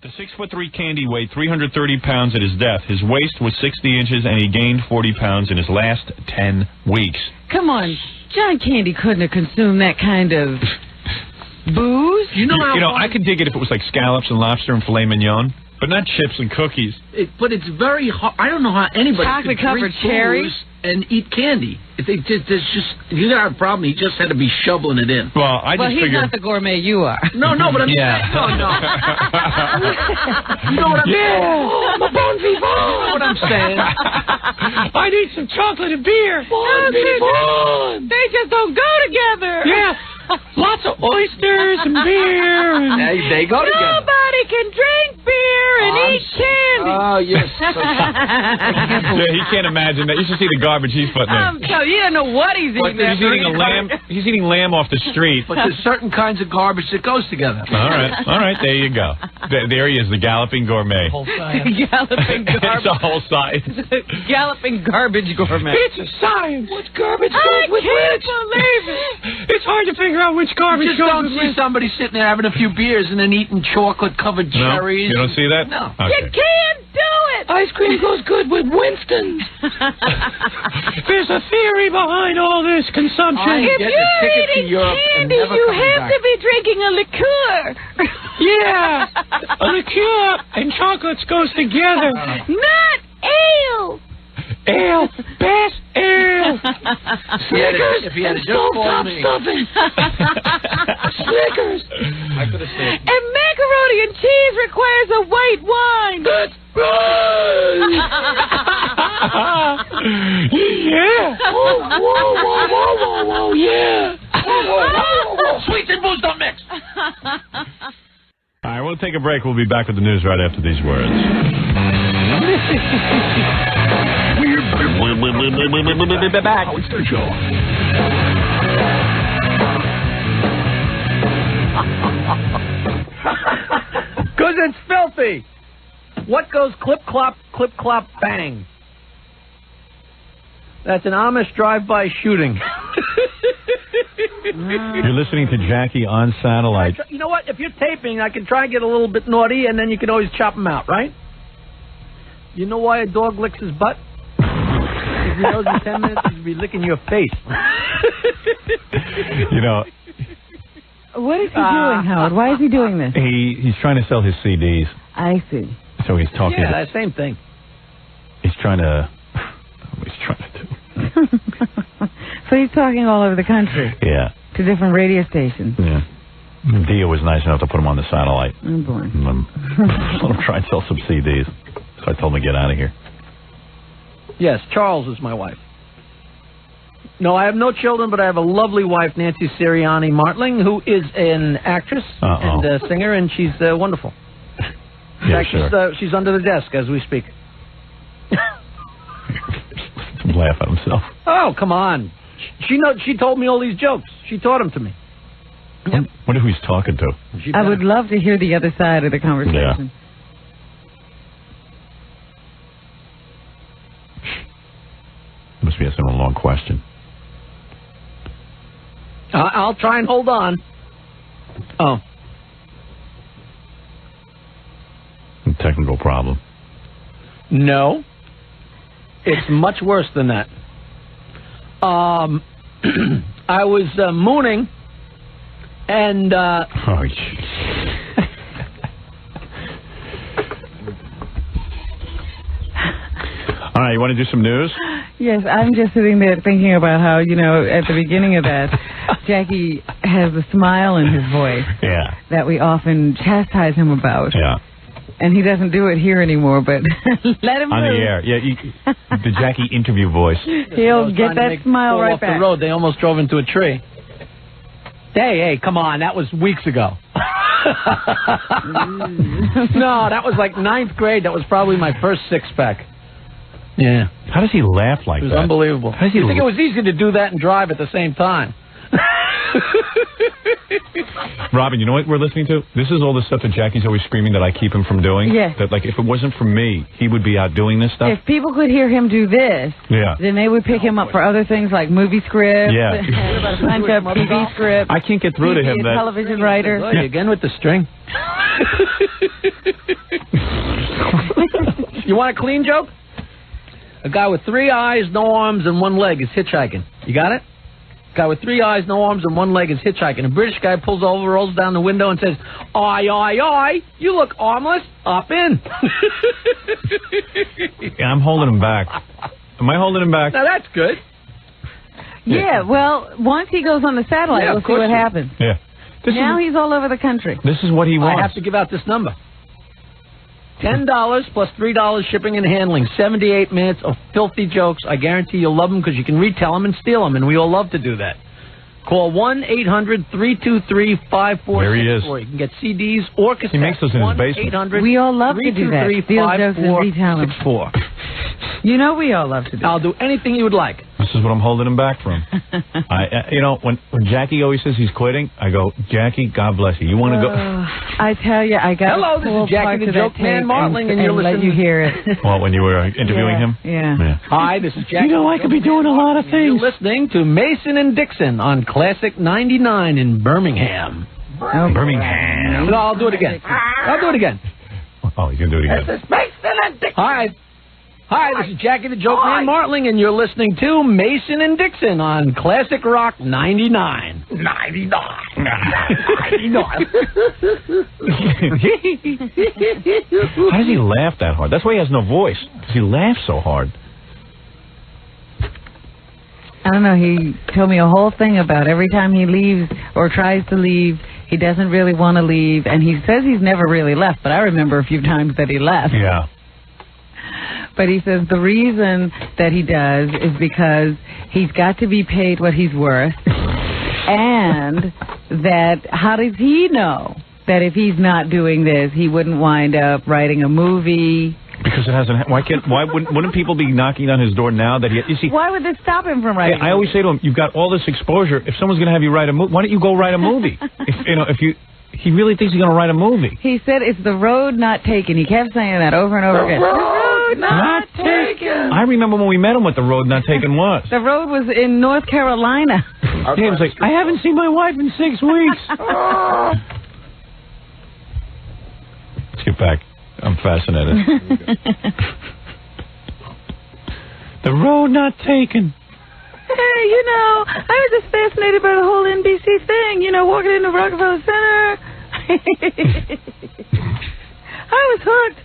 The 6'3" Candy weighed 330 pounds at his death. His waist was 60 inches, and he gained 40 pounds in his last 10 weeks. Come on, John Candy couldn't have consumed that kind of booze. You know, I could dig it if it was like scallops and lobster and filet mignon, but not chips and cookies. But it's very hard. I don't know how anybody could drink booze and eat candy. You got a problem. He just had to be shoveling it in. Well, he's not the gourmet you are. No, but I'm saying, no. You know what I mean? Yeah. I'm a bon vivant. You know what I'm saying? I need some chocolate and beer. Bon vivant. They just don't go together. Yeah. Lots of oysters and beer. And they go together. Nobody can drink beer and eat candy. Oh, yes. Yeah, he can't imagine that. You should see the garbage he's putting in. So you don't know what he's eating. He's eating a lamb. He's eating lamb off the street. But there's certain kinds of garbage that goes together. All right. There you go. There he is, the galloping gourmet. Galloping garbage. It's a whole science. Galloping garbage gourmet. it's a science. What garbage I goes with can't which? believe it. It's hard to figure out which garbage You just goes don't with see which. somebody sitting there having a few beers and then eating chocolate-covered cherries. You don't see that? No. Okay. You can't do it. Ice cream goes good with Winston. There's a theory behind all this consumption. If you're eating candy, you have to be drinking a liqueur. Yeah. A liqueur and chocolates goes together. Not ale. Ale. Bass ale. Snickers if he had and just stovetop called me. stuffing. Snickers. I could have said. And macaroni and cheese requires a white wine. That's right. Yeah. Whoa, yeah. Sweets and booze don't mix. All right, we'll take a break. We'll be back with the news right after these words. We're back. Howard Stern Show. Because it's filthy. What goes clip, clop, bang? That's an Amish drive-by shooting. You're listening to Jackie on satellite. You know what? If you're taping, I can try and get a little bit naughty, and then you can always chop them out, right? You know why a dog licks his butt? Because he knows in 10 minutes he'll be licking your face. You know, What is he doing, Howard? Why is he doing this? he's trying to sell his CDs. I see. So he's talking. Yeah, same thing. He's trying to. What he's trying to do. So he's talking all over the country. Yeah. To different radio stations. Yeah. Dia was nice enough to put him on the satellite. Oh, boy. Let him try and sell some CDs. So I told him to get out of here. Yes, Charles is my wife. No, I have no children, but I have a lovely wife, Nancy Sirianni Martling, who is an actress and a singer, and she's wonderful. In fact, she's under the desk as we speak. Laugh at himself. Oh, come on. She told me all these jokes. She taught them to me. I wonder who he's talking to. I would love to hear the other side of the conversation. Must be asking a long question. I'll try and hold on. Oh. Technical problem. No. It's much worse than that. I was mooning, and Oh, all right, you want to do some news? Yes, I'm just sitting there thinking about how, you know, at the beginning of that, Jackie has a smile in his voice. Yeah. That we often chastise him about. Yeah. And he doesn't do it here anymore, but let him on move. the air. Yeah, the Jackie interview voice. He'll get that smile right off back. the road. They almost drove into a tree. Hey, come on. That was weeks ago. No, that was like 9th grade. That was probably my first six-pack. Yeah. How does he laugh like that? It was unbelievable. How does he I think it was easy to do that and drive at the same time. Robin, you know what we're listening to? This is all the stuff that Jackie's always screaming that I keep him from doing. Yes. That, like, if it wasn't for me, he would be out doing this stuff. If people could hear him do this, then they would pick him up for other things like movie scripts. Yeah. Punch-up TV scripts. I can't get through to him. He's a television writer. Again with the string. You want a clean joke? A guy with 3 eyes, no arms, and 1 leg is hitchhiking. You got it? A guy with 3 eyes, no arms, and 1 leg is hitchhiking. A British guy pulls over, rolls down the window, and says, "Oi, oi, oi, you look armless. Up in." Yeah, I'm holding him back. Am I holding him back? Now, that's good. Yeah, well, once he goes on the satellite, we'll see what happens. Yeah. Now he's all over the country. This is what he wants. I have to give out this number. $10 plus $3 shipping and handling. 78 minutes of filthy jokes. I guarantee you'll love them because you can retell them and steal them, and we all love to do that. Call 1-800-323-5464. There he is. You can get CDs or cassettes. He makes those in his basement. We all love to do that. Steal jokes and retell them. 54. You know we all love to do I'll do anything you would like. This is what I'm holding him back from. When Jackie always says he's quitting, I go, Jackie, God bless you. You want to go? I tell you, I got Hello, this is Jackie the Joke Man Martling, and you're listening. Let you hear it. Well, when you were interviewing him? Yeah. Hi, this is Jackie. I could be doing a lot of things. You're listening to Mason and Dixon on Classic 99 in Birmingham. Oh, Birmingham. No, I'll do it again. I'll do it again. Oh, you can do it again. This is Mason and Dixon. Hi, this is Jackie the Joke Man Martling, and you're listening to Mason and Dixon on Classic Rock 99. 99. How does he laugh that hard? That's why he has no voice, because he laughs so hard. I don't know. He told me a whole thing about every time he leaves or tries to leave, he doesn't really want to leave, and he says he's never really left, but I remember a few times that he left. Yeah. But he says the reason that he does is because he's got to be paid what he's worth, and that how does he know that if he's not doing this, he wouldn't wind up writing a movie? Because it hasn't. Why wouldn't people be knocking on his door now that he? You see, why would this stop him from writing? I always say to him, "You've got all this exposure. If someone's going to have you write a movie, why don't you go write a movie? He really thinks he's going to write a movie. He said it's the road not taken. He kept saying that over and over again. The road not taken. I remember when we met him what the road not taken was. The road was in North Carolina. Yeah, he was like, I haven't seen my wife in 6 weeks. Let's get back. I'm fascinated. The road not taken. Hey, I was just fascinated by the whole NBC thing, walking into Rockefeller Center. I was hooked.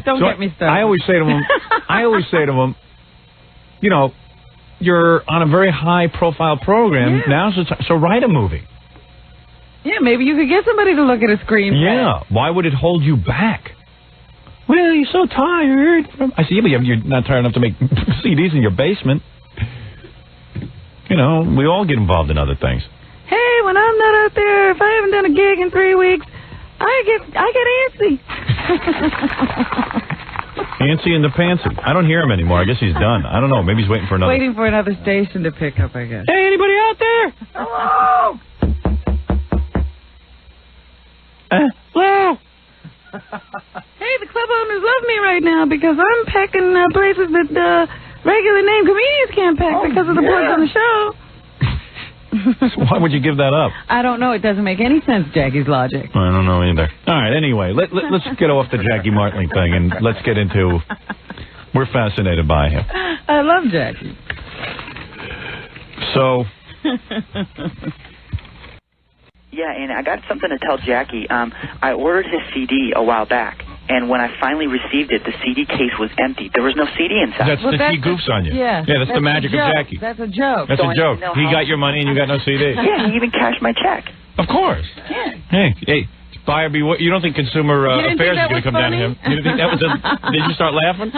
Don't get me started. I always say to him, you're on a very high-profile program. Yeah. Now's the time. So write a movie. Yeah, maybe you could get somebody to look at a screenplay. Yeah. Why would it hold you back? Well, you're so tired. I said, yeah, but you're not tired enough to make CDs in your basement. We all get involved in other things. Hey, when I'm not out there, if I haven't done a gig in 3 weeks, I get antsy. Antsy in the pantsy. I don't hear him anymore. I guess he's done. I don't know. Maybe he's waiting for another. Waiting for another station to pick up, I guess. Hey, anybody out there? Hello. Hello. Hey, the club owners love me right now because I'm packing places that regular name comedians can't pack because of the boards on the show. So why would you give that up? I don't know. It doesn't make any sense, Jackie's logic. I don't know either. All right, anyway, let's get off the Jackie Martling thing and let's get into... We're fascinated by him. I love Jackie. So... Yeah, and I got something to tell Jackie. I ordered his CD a while back, and when I finally received it, the CD case was empty. There was no CD inside. He goofs on you. Yeah, that's the magic of Jackie. That's a joke. That's a joke. He got your money and you got no CD. Yeah, he even cashed my check. Of course. Yeah. Hey, buyer beware. You don't think Consumer Affairs is going to come down to him? You didn't think that was Did you start laughing?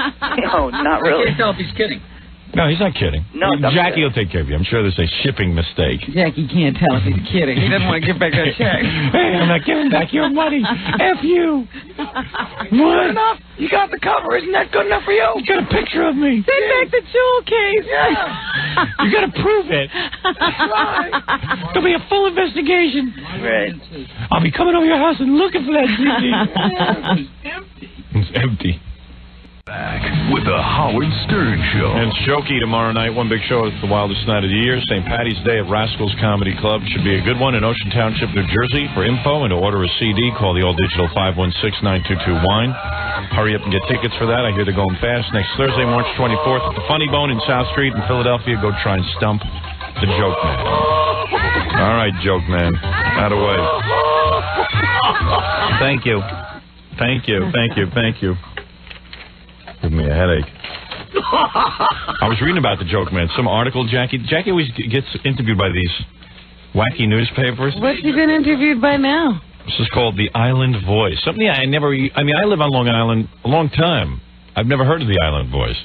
No, not really. I can't tell if he's kidding. No, he's not kidding. No, Jackie will take care of you. I'm sure there's a shipping mistake. Jackie can't tell if he's kidding. He doesn't want to give back that check. Hey, I'm not giving back your money. F you. Good enough. You got the cover. Isn't that good enough for you? You got a picture of me. Take back the jewel case. Yeah. You got to prove it. Right. There'll be a full investigation. Right. I'll be coming over your house and looking for that CD. Yeah, it was empty. It's empty. Back with the Howard Stern Show. And Shoki tomorrow night. One big show. It's the wildest night of the year. St. Patty's Day at Rascals Comedy Club. Should be a good one in Ocean Township, New Jersey. For info and to order a CD, call the all-digital 516-922-WINE. Hurry up and get tickets for that. I hear they're going fast. Next Thursday, March 24th, at the Funny Bone in South Street in Philadelphia. Go try and stump the Joke Man. All right, Joke Man. Out of the way. Thank you. Thank you. Thank you. Thank you. Give me a headache. I was reading about the Joke Man. Some article, Jackie always gets interviewed by these wacky newspapers. What's he been interviewed by now? This is called The Island Voice. Something I live on Long Island a long time. I've never heard of The Island Voice.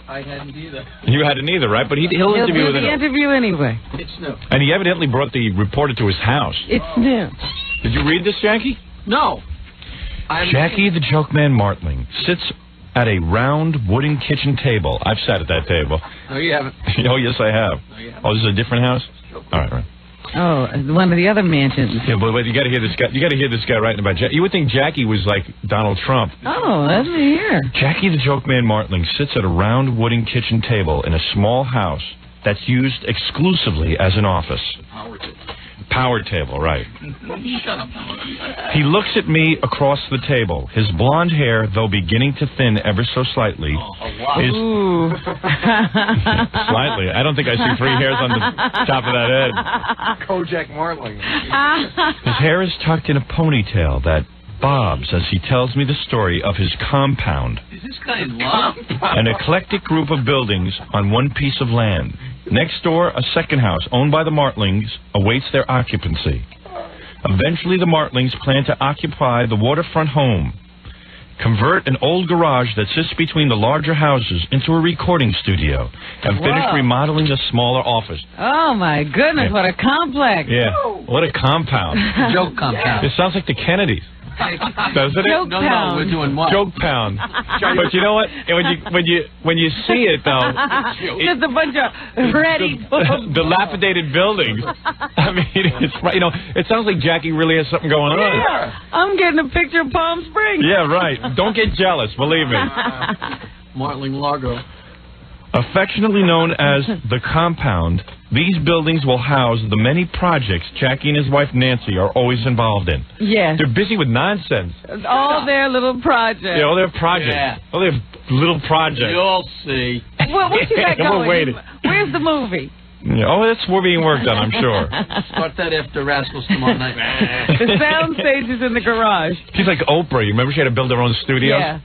I hadn't either. You hadn't either, right? But he'll interview with the interview anyway. It's new. And he evidently brought the reporter to his house. It's new. Did you read this, Jackie? No. Jackie the Joke Man Martling sits at a round wooden kitchen table. I've sat at that table. No, you haven't. Oh, yes, I have. No, you haven't. Oh, this is a different house? All right. Oh, one of the other mansions. Yeah, but you got to hear this guy. You got to hear this guy writing about Jackie. You would think Jackie was like Donald Trump. Oh, let me hear. Jackie the Joke Man Martling sits at a round wooden kitchen table in a small house that's used exclusively as an office. Power table, right. Shut up. He looks at me across the table. His blonde hair, though beginning to thin ever so slightly, is slightly. I don't think I see 3 hairs on the top of that head. Kojak Martling. His hair is tucked in a ponytail that bobs as he tells me the story of his compound. Is this guy in love? An eclectic group of buildings on one piece of land. Next door, a second house owned by the Martlings awaits their occupancy. Eventually, the Martlings plan to occupy the waterfront home, convert an old garage that sits between the larger houses into a recording studio, and finish remodeling a smaller office. Oh, my goodness, what a complex. Yeah, what a compound. Joke compound. It sounds like the Kennedys. Doesn't it? Joke pound. No, we're doing what? Joke pound. But you know what? When you see it though, just a bunch of ready dilapidated buildings. I mean, it's right. You know, it sounds like Jackie really has something going on. Yeah, I'm getting a picture of Palm Springs. Yeah, right. Don't get jealous. Believe me. Martling Largo. Affectionately known as the Compound, these buildings will house the many projects Jackie and his wife Nancy are always involved in. Yes. They're busy with nonsense. All their little projects. Yeah, all their projects. Yeah. All their little projects. You'll see. Well, what you got going? We're waiting. Where's the movie? Yeah, we're being worked on, I'm sure. Start that after Rascals tomorrow night. The sound stage is in the garage. She's like Oprah. You remember she had to build her own studios? Yeah.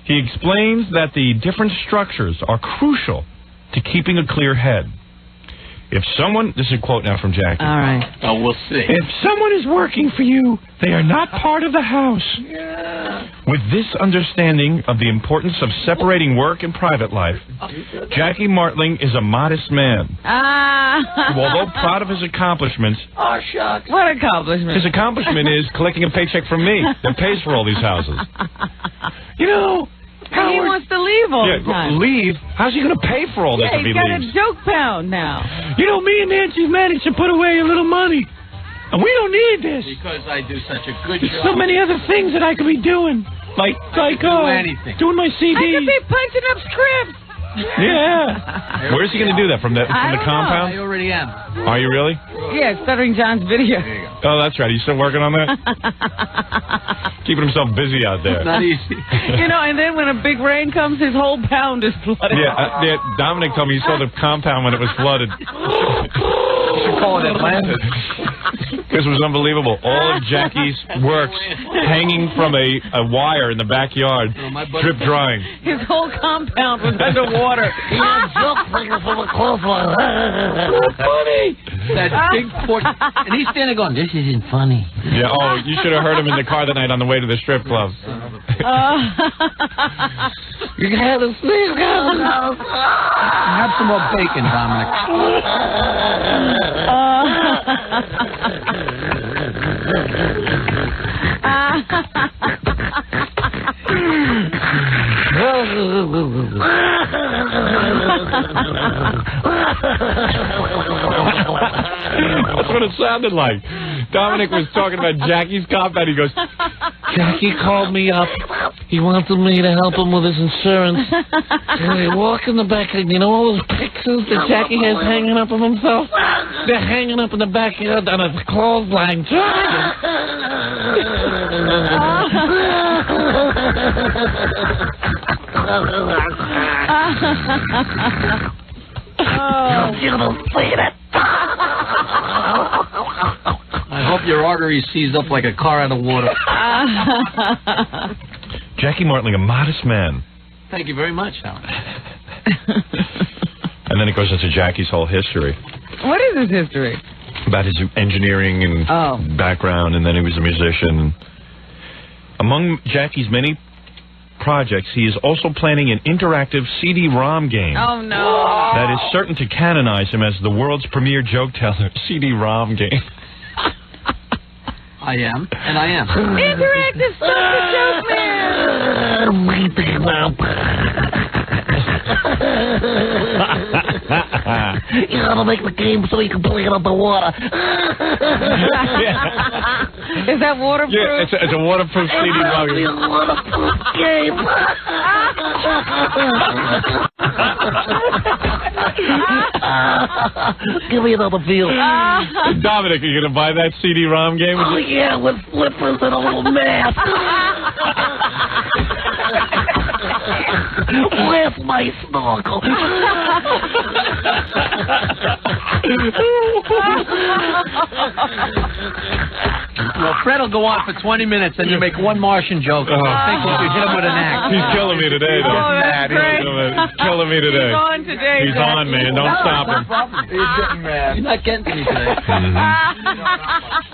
He explains that the different structures are crucial to keeping a clear head. If someone, this is a quote now from Jackie. All right. Oh, we'll see. If someone is working for you, they are not part of the house. Yeah. With this understanding of the importance of separating work and private life, Jackie Martling is a modest man. Who, although proud of his accomplishments, Oh, shucks. What accomplishment? his accomplishment is collecting a paycheck from me that pays for all these houses. You know, And he wants to leave all the time. Leave? How's he going to pay for all this if he he's got leaves? a joke pound now. You know, me and Nancy've managed to put away a little money, and we don't need this. Because I do such a good There's job. so many other things that I could be doing, like do anything. doing my CD. I could be punching up scripts. Yeah. Where's he going to do that? From the I don't compound? I already am. Are you really? Yeah, Stuttering John's video. There you go. Oh, that's right. He's still working on that? Keeping himself busy out there. Not easy. You know, and then when a big rain comes, his whole pound is flooded. Yeah, Dominic told me he saw the compound when it was flooded. You should call it Atlantis. This was unbelievable. All of Jackie's works hanging from a wire in the backyard, drip drying. His whole compound was underwater. He had joke fingers from a clothesline. Funny. That big porch. And he's standing going, this isn't funny. Yeah, oh, you should have heard him in the car that night on the way to the strip club. You can have this thing. Have some more bacon, Dominic. That's what it sounded like. Dominic was talking about Jackie's cop out. He goes, Jackie called me up. He wanted me to help him with his insurance. And I walk in the back, and you know all those pictures that Jackie has hanging up of himself? They're hanging up in the backyard on a clothesline. You don't see it. I hope your arteries seized up like a car out of water. Jackie Martling, a modest man. Thank you very much, Howard. And then it goes into Jackie's whole history. What is his history? About his engineering and background, and then he was a musician. Among Jackie's many projects, he is also planning an interactive CD-ROM game. Oh, no. That is certain to canonize him as the world's premier joke teller. CD-ROM game. I am, and I am. Interactive stuff, the joke man. You gotta make the game so you can play it on the water. Is that waterproof? Yeah, it's a waterproof CD-ROM game. It's a waterproof game. Give me another feel. Dominic, are you going to buy that CD-ROM game? Oh, yeah, with flippers and a little mask. Where's my snorkel? Well, Fred will go on for 20 minutes, and you make one Martian joke. I think you should hit him with an axe. He's killing me today, though. Oh, that's great. He's killing me today. He's on today. He's on, man. Don't stop him. He's getting mad. He's not getting to me today.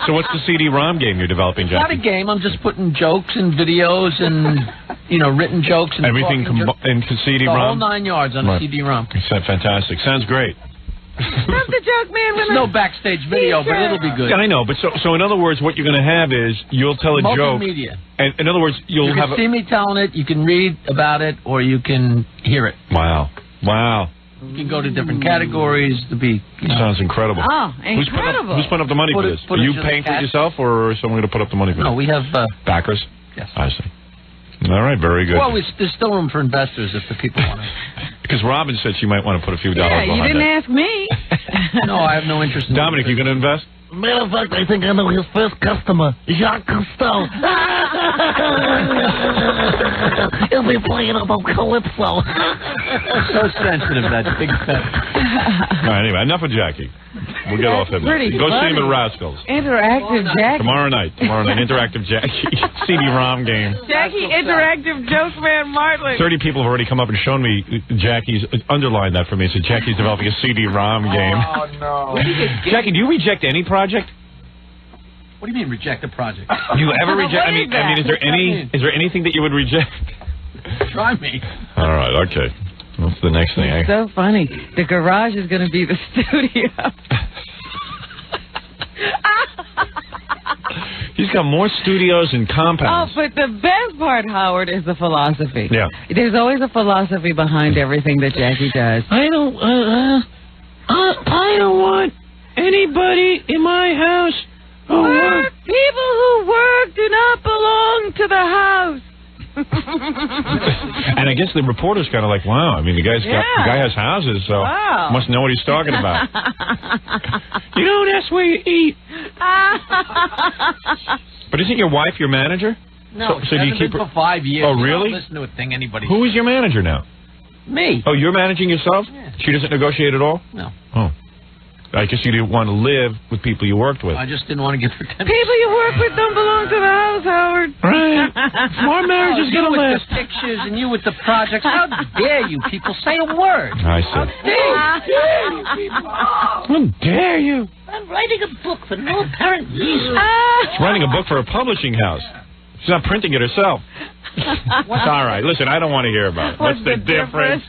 So what's the CD-ROM game you're developing, It's not Jackie? a game. I'm just putting jokes and videos and, written jokes and Everything into the whole CD-ROM? 9 yards on a CD-ROM. Fantastic. Sounds great. Stop the joke man. There's no backstage video, but it'll be good. Yeah, I know, but so in other words, what you're going to have is you'll tell a joke. Multimedia. And in other words, You you'll can have see me telling it, you can read about it, or you can hear it. Wow. You can go to different categories to be. Sounds incredible. Oh, incredible. Who's putting up the money for this? Are you paying for it yourself, or is someone going to put up the money for it? No, we have backers. Yes. I see. All right, very good. Well, there's still room for investors if the people want to. Because Robin said she might want to put a few dollars behind you didn't it. ask me. No, I have no interest in Dominic, you going to invest? Matter of fact, I think I know his first customer, Jacques Cousteau. He'll be playing up on Calypso. So sensitive, that big fat. All right, anyway, enough of Jackie. We'll get off him. Pretty Go see him funny. at Rascals. Interactive Jackie. Tomorrow night, interactive Jackie CD-ROM game. Jackie Interactive Joke Man Martling. 30 people have already come up and shown me Jackie's, underlined that for me, said Jackie's developing a CD-ROM game. Oh, no. Jackie, do you reject any project? What do you mean reject a project? Do you ever reject? I mean, is there anything that you would reject? Try me. All right, okay. What's the next thing? It's so funny. The garage is going to be the studio. He's got more studios and Oh, compounds. but the best part, Howard, is the philosophy. Yeah. There's always a philosophy behind everything that Jackie does. I don't want anybody in my house. People who work do not belong to the house. And I guess the reporter's kind of like, wow. I mean, the guy has houses, so must know what he's talking about. You know, that's where you eat. But isn't your wife your manager? No, so do you keep her for 5 years. Oh, really? You don't listen to a thing anybody. Who is your manager now? Me. Oh, you're managing yourself? Yeah. She doesn't negotiate at all? No. Oh. I guess you didn't want to live with people you worked with. I just didn't want to give her 10. People you work with don't belong to the house, Howard. Right. Our marriage is going to with last. the pictures and you with the projects. How dare you people say a word? I see. How dare you? I'm writing a book for no apparent reason. She's writing a book for a publishing house. She's not printing it herself. It's all right. Listen, I don't want to hear about it. What's the difference?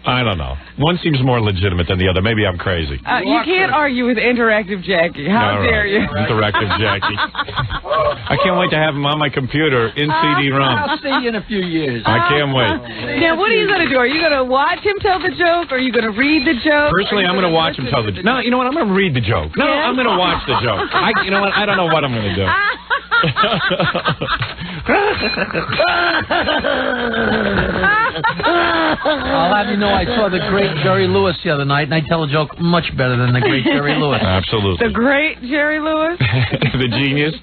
I don't know. One seems more legitimate than the other. Maybe I'm crazy. You can't argue with Interactive Jackie. How dare you? Interactive Jackie. I can't wait to have him on my computer in CD-ROM. I'll see you in a few years. I can't wait. Now, what are you going to do? Are you going to watch him tell the joke, or are you going to read the joke? Personally, I'm going to watch him tell the joke. No, you know what? I'm going to read the joke. No, I'm going to watch the joke. You know what? I don't know what I'm going to do. I'll have you know I saw the great Jerry Lewis the other night, and I tell a joke much better than the great Jerry Lewis. Absolutely. The great Jerry Lewis? The genius?